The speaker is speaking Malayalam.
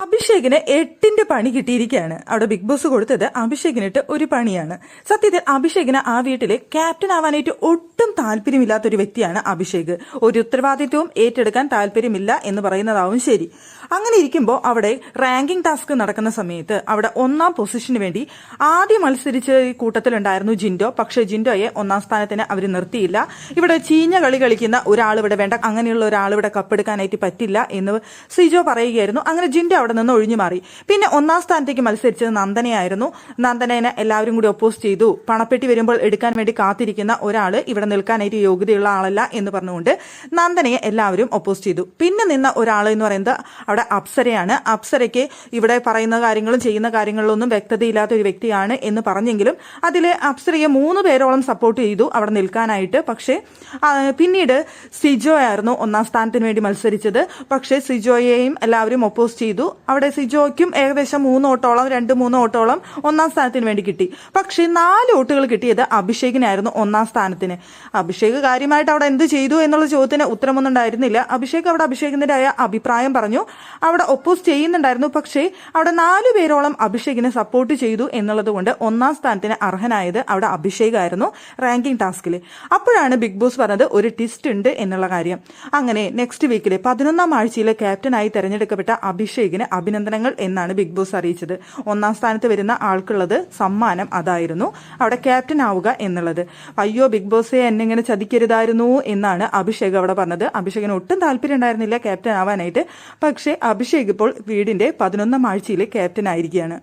അഭിഷേകിന് 8ന്റെ പണി കിട്ടിയിരിക്കുകയാണ്. അവിടെ ബിഗ് ബോസ് കൊടുത്തത് അഭിഷേകിനിട്ട് ഒരു പണിയാണ്. സത്യത്തിൽ അഭിഷേകിന് ആ വീട്ടിലെ ക്യാപ്റ്റൻ ആവാനായിട്ട് ഒട്ടും താല്പര്യമില്ലാത്ത ഒരു വ്യക്തിയാണ് അഭിഷേക്. ഒരു ഉത്തരവാദിത്വവും ഏറ്റെടുക്കാൻ താല്പര്യമില്ല എന്ന് പറയുന്നതാവും ശരി. അങ്ങനെ ഇരിക്കുമ്പോൾ അവിടെ റാങ്കിംഗ് ടാസ്ക് നടക്കുന്ന സമയത്ത് അവിടെ 1ാം പൊസിഷന് വേണ്ടി ആദ്യം മത്സരിച്ച കൂട്ടത്തിലുണ്ടായിരുന്നു ജിൻഡോ. പക്ഷേ ജിൻഡോയെ 1ാം സ്ഥാനത്തിന് അവർ നിർത്തിയില്ല. ഇവിടെ ചീഞ്ഞ കളി കളിക്കുന്ന ഒരാൾ ഇവിടെ വേണ്ട, അങ്ങനെയുള്ള ഒരാൾ ഇവിടെ കപ്പെടുക്കാനായിട്ട് പറ്റില്ല എന്ന് സിജോ പറയുകയായിരുന്നു. അങ്ങനെ ജിൻഡോ അവിടെ നിന്ന് ഒഴിഞ്ഞു മാറി. പിന്നെ 1ാം സ്ഥാനത്തേക്ക് മത്സരിച്ചത് നന്ദനയായിരുന്നു. നന്ദനയെ എല്ലാവരും കൂടി ഒപ്പോസ് ചെയ്തു. പണപ്പെട്ടി വരുമ്പോൾ എടുക്കാൻ വേണ്ടി കാത്തിരിക്കുന്ന ഒരാൾ ഇവിടെ നിൽക്കാനായിട്ട് യോഗ്യതയുള്ള ആളല്ല എന്ന് പറഞ്ഞുകൊണ്ട് നന്ദനയെ എല്ലാവരും ഒപ്പോസ് ചെയ്തു. പിന്നെ നിന്ന ഒരാൾ എന്ന് പറയുന്നത് അവിടെ അപ്സരയാണ്. അപ്സരയ്ക്ക് ഇവിടെ പറയുന്ന കാര്യങ്ങളും ചെയ്യുന്ന കാര്യങ്ങളിലൊന്നും വ്യക്തതയില്ലാത്ത ഒരു വ്യക്തിയാണ് എന്ന് പറഞ്ഞെങ്കിലും അതിലെ അപ്സരയെ 3 പേരോളം സപ്പോർട്ട് ചെയ്തു അവിടെ നിൽക്കാനായിട്ട്. പക്ഷേ പിന്നീട് സിജോ ആയിരുന്നു 1ാം സ്ഥാനത്തിന് വേണ്ടി മത്സരിച്ചത്. പക്ഷേ സിജോയെയും എല്ലാവരും ഒപ്പോസ് ചെയ്തു. അവിടെ സിജോയ്ക്കും ഏകദേശം 3 വോട്ടോളം 2-3 വോട്ടോളം 1ാം സ്ഥാനത്തിന് വേണ്ടി കിട്ടി. പക്ഷേ 4 വോട്ടുകൾ കിട്ടിയത് അഭിഷേകിനായിരുന്നു 1ാം സ്ഥാനത്തിന്. അഭിഷേക് കാര്യമായിട്ട് അവിടെ എന്ത് ചെയ്തു എന്നുള്ള ചോദ്യത്തിന് ഉത്തരമൊന്നും ഉണ്ടായിരുന്നില്ല. അഭിഷേക് അവിടെ അഭിഷേകിന്റെ അഭിപ്രായം പറഞ്ഞു, അവിടെ ഒപ്പോസ് ചെയ്യുന്നുണ്ടായിരുന്നു. പക്ഷേ അവിടെ 4 പേരോളം അഭിഷേകിനെ സപ്പോർട്ട് ചെയ്തു എന്നുള്ളത് കൊണ്ട് 1ാം സ്ഥാനത്തിന് അർഹനായത് അവിടെ അഭിഷേകായിരുന്നു റാങ്കിംഗ് ടാസ്കിൽ. അപ്പോഴാണ് ബിഗ് ബോസ് പറഞ്ഞത് ഒരു ട്വിസ്റ്റ് ഉണ്ട് എന്നുള്ള കാര്യം. അങ്ങനെ നെക്സ്റ്റ് വീക്കിലെ 11ാം ആഴ്ചയിലെ ക്യാപ്റ്റനായി തെരഞ്ഞെടുക്കപ്പെട്ട അഭിഷേകിന് അഭിനന്ദനങ്ങൾ എന്നാണ് ബിഗ് ബോസ് അറിയിച്ചത്. 1ാം സ്ഥാനത്ത് വരുന്ന ആൾക്കുള്ളത് സമ്മാനം അതായിരുന്നു അവിടെ ക്യാപ്റ്റൻ ആവുക എന്നുള്ളത്. അയ്യോ ബിഗ് ബോസെ എന്നെ ഇങ്ങനെ ചതിക്കരുതായിരുന്നു എന്നാണ് അഭിഷേക് അവിടെ പറഞ്ഞത്. അഭിഷേകിന് ഒട്ടും താല്പര്യം ഉണ്ടായിരുന്നില്ല ക്യാപ്റ്റൻ ആവാനായിട്ട്. പക്ഷേ അഭിഷേക് ഇപ്പോൾ വീടിന്റെ 11ാം ആഴ്ചയിലെ ക്യാപ്റ്റൻ ആയിരിക്കുകയാണ്.